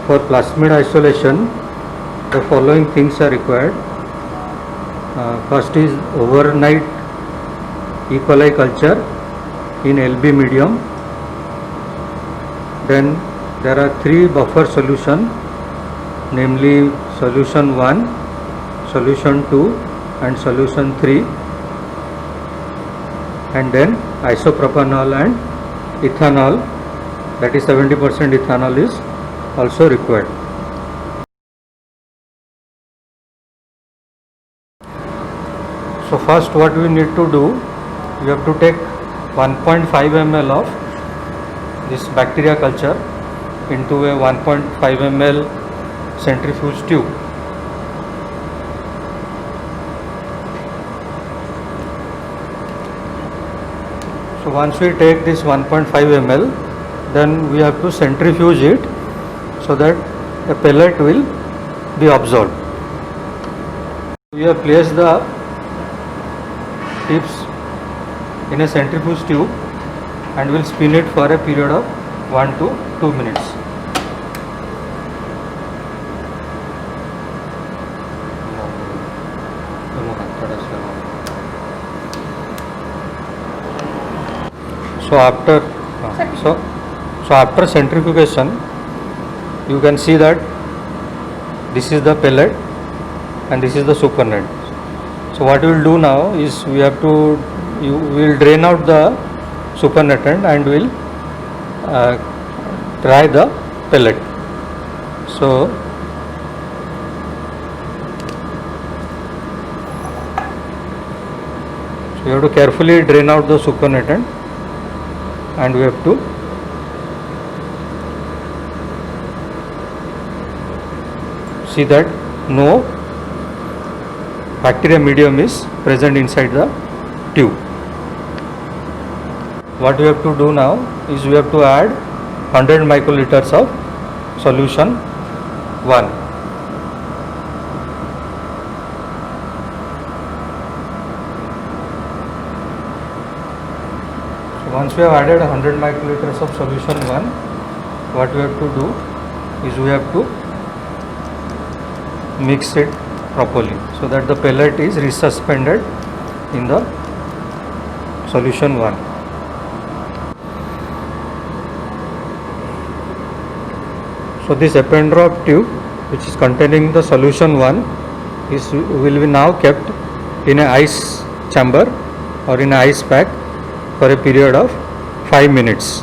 For plasmid isolation, the following things are required. First is overnight E. coli culture in LB medium. Then there are 3 buffer solution, namely solution 1, solution 2 and solution 3, and then isopropanol and ethanol, that is 70% ethanol is also required. So first what we need to do, we have to take 1.5 ml of this bacteria culture into a 1.5 ml centrifuge tube. So once we take this 1.5 ml, then we have to centrifuge it so that a pellet will be absorbed. We have placed the tips in a centrifuge tube and will spin it for a period of 1 to 2 minutes. So after centrifugation, you can see that this is the pellet and this is the supernet. So what we will do now is we will drain out the supernatant and will dry the pellet. So you have to carefully drain out the supernatant, and we have to see that no bacteria medium is present inside the tube. What we have to do now is we have to add 100 microliters of solution 1. So once we have added 100 microliters of solution 1, what we have to do is we have to mix it properly so that the pellet is resuspended in the solution 1. So this Eppendorf tube, which is containing the solution 1, will be now kept in a ice chamber or in a ice pack for a period of 5 minutes.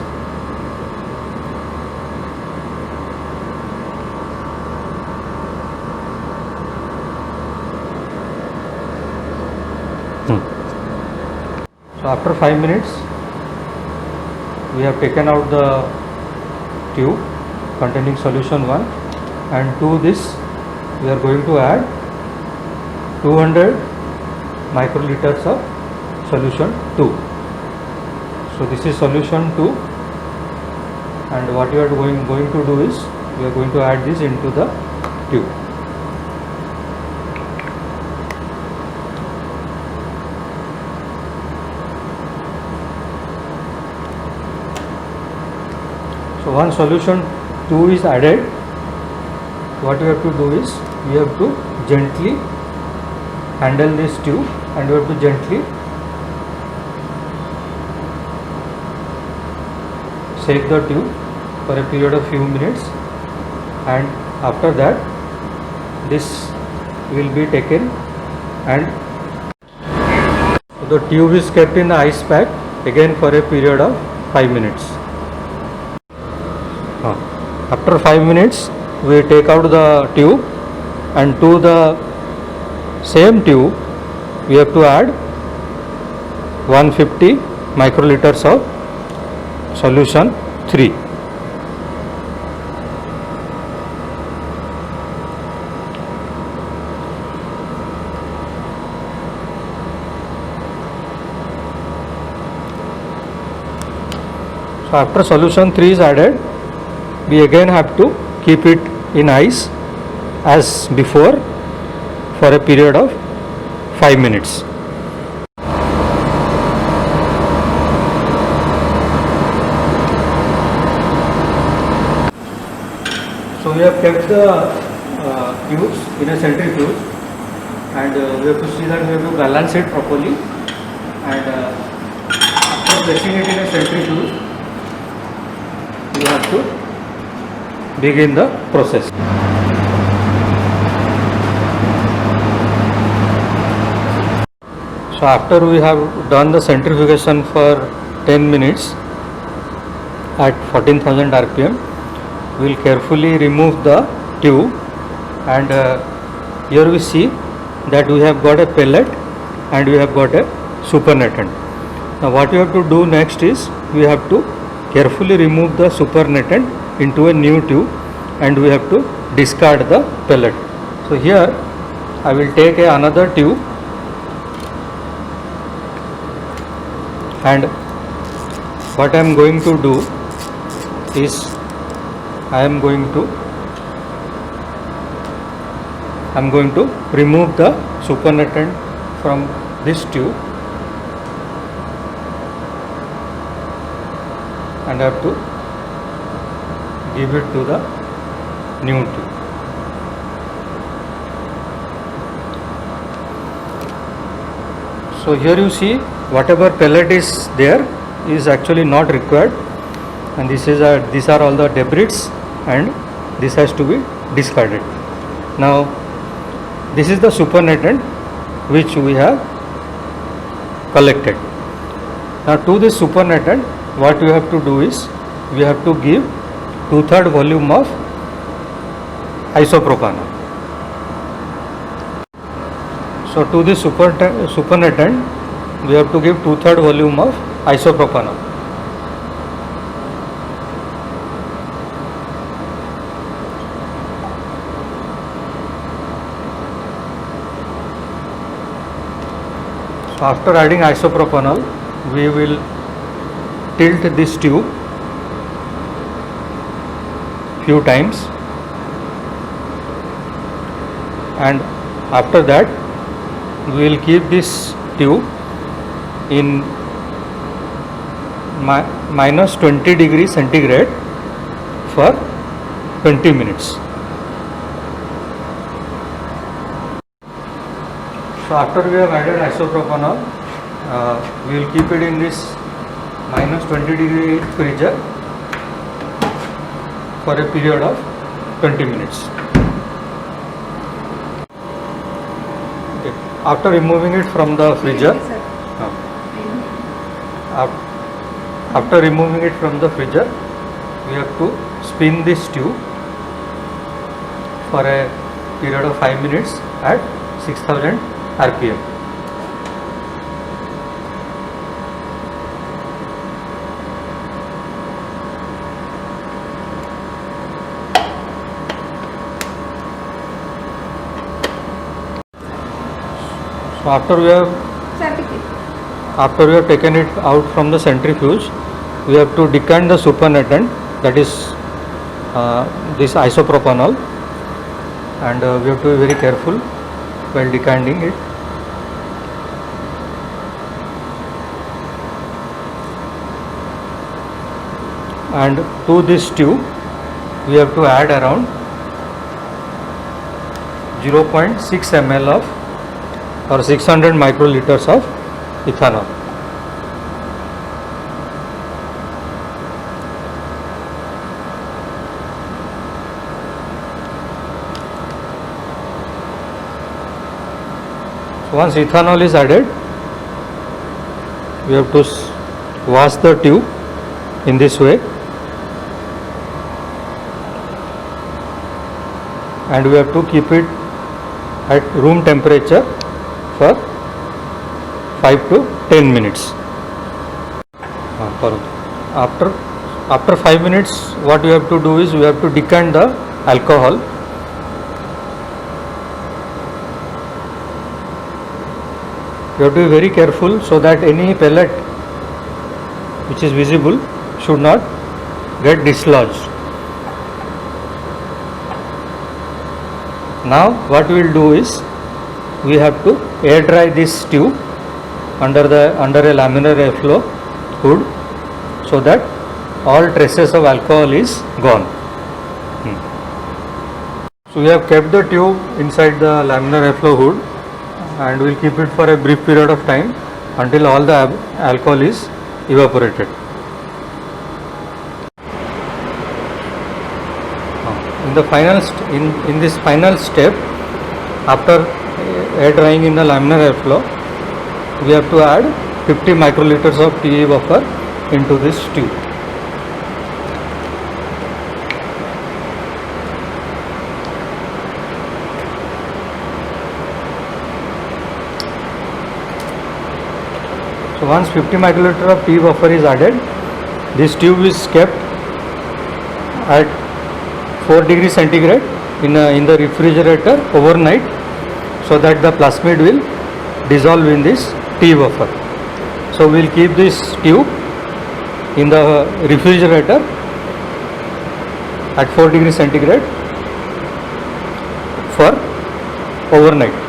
So after 5 minutes, we have taken out the tube containing solution 1, and to this we are going to add 200 microliters of solution 2. So this is solution 2, and what we are going to do is we are going to add this into the tube. So once solution 2 is added, what we have to do is we have to gently handle this tube and we have to gently shake the tube for a period of few minutes, and after that this will be taken and the tube is kept in the ice pack again for a period of 5 minutes. After 5 minutes, we take out the tube, and to the same tube we have to add 150 microliters of solution 3. So after solution 3 is added, we again have to keep it in ice as before for a period of 5 minutes. So So we have kept the tubes in a centrifuge, and we have to see that we have to balance it properly, and after placing it in a centrifuge you have to begin the process. So after we have done the centrifugation for 10 minutes at 14,000 rpm, we will carefully remove the tube, and here we see that we have got a pellet and we have got a supernatant. Now what we have to do next is we have to carefully remove the supernatant into a new tube, and we have to discard the pellet. So here I will take another tube, and what I am going to do is I am going to remove the supernatant from this tube, and I have to give it to the new tube. So here you see whatever pellet is there is actually not required, and these are all the debris, and this has to be discarded. Now this is the supernatant which we have collected. Now to this supernatant, what we have to do is we have to give 2/3 volume of isopropanol. So to this supernatant we have to give 2/3 volume of isopropanol. So after adding isopropanol, we will tilt this tube few times, and after that we will keep this tube in minus 20 degrees centigrade for 20 minutes. So after we have added isopropanol, we will keep it in this minus 20 degree freezer for a period of 20 minutes. Okay. After removing it from the freezer, after removing it from the freezer, we have to spin this tube for a period of 5 minutes at 6000 rpm. So after we have taken it out from the centrifuge, we have to decant the supernatant, that is this isopropanol, and we have to be very careful while decanting it. And to this tube we have to add around 0.6 ml of or 600 microliters of ethanol. So once ethanol is added, we have to wash the tube in this way, and we have to keep it at room temperature for 5 to 10 minutes. After 5 minutes, what we have to do is we have to decant the alcohol. You have to be very careful so that any pellet which is visible should not get dislodged. Now what we will do is we have to air dry this tube under a laminar airflow hood so that all traces of alcohol is gone. So we have kept the tube inside the laminar airflow hood and we'll keep it for a brief period of time until all the alcohol is evaporated. In the final in this final step, after air drying in the laminar airflow, we have to add 50 microliters of TE buffer into this tube. So once 50 microliter of TE buffer is added, this tube is kept at 4 degrees centigrade in the refrigerator overnight, so that the plasmid will dissolve in this TE buffer. So we will keep this tube in the refrigerator at 4 degrees centigrade for overnight.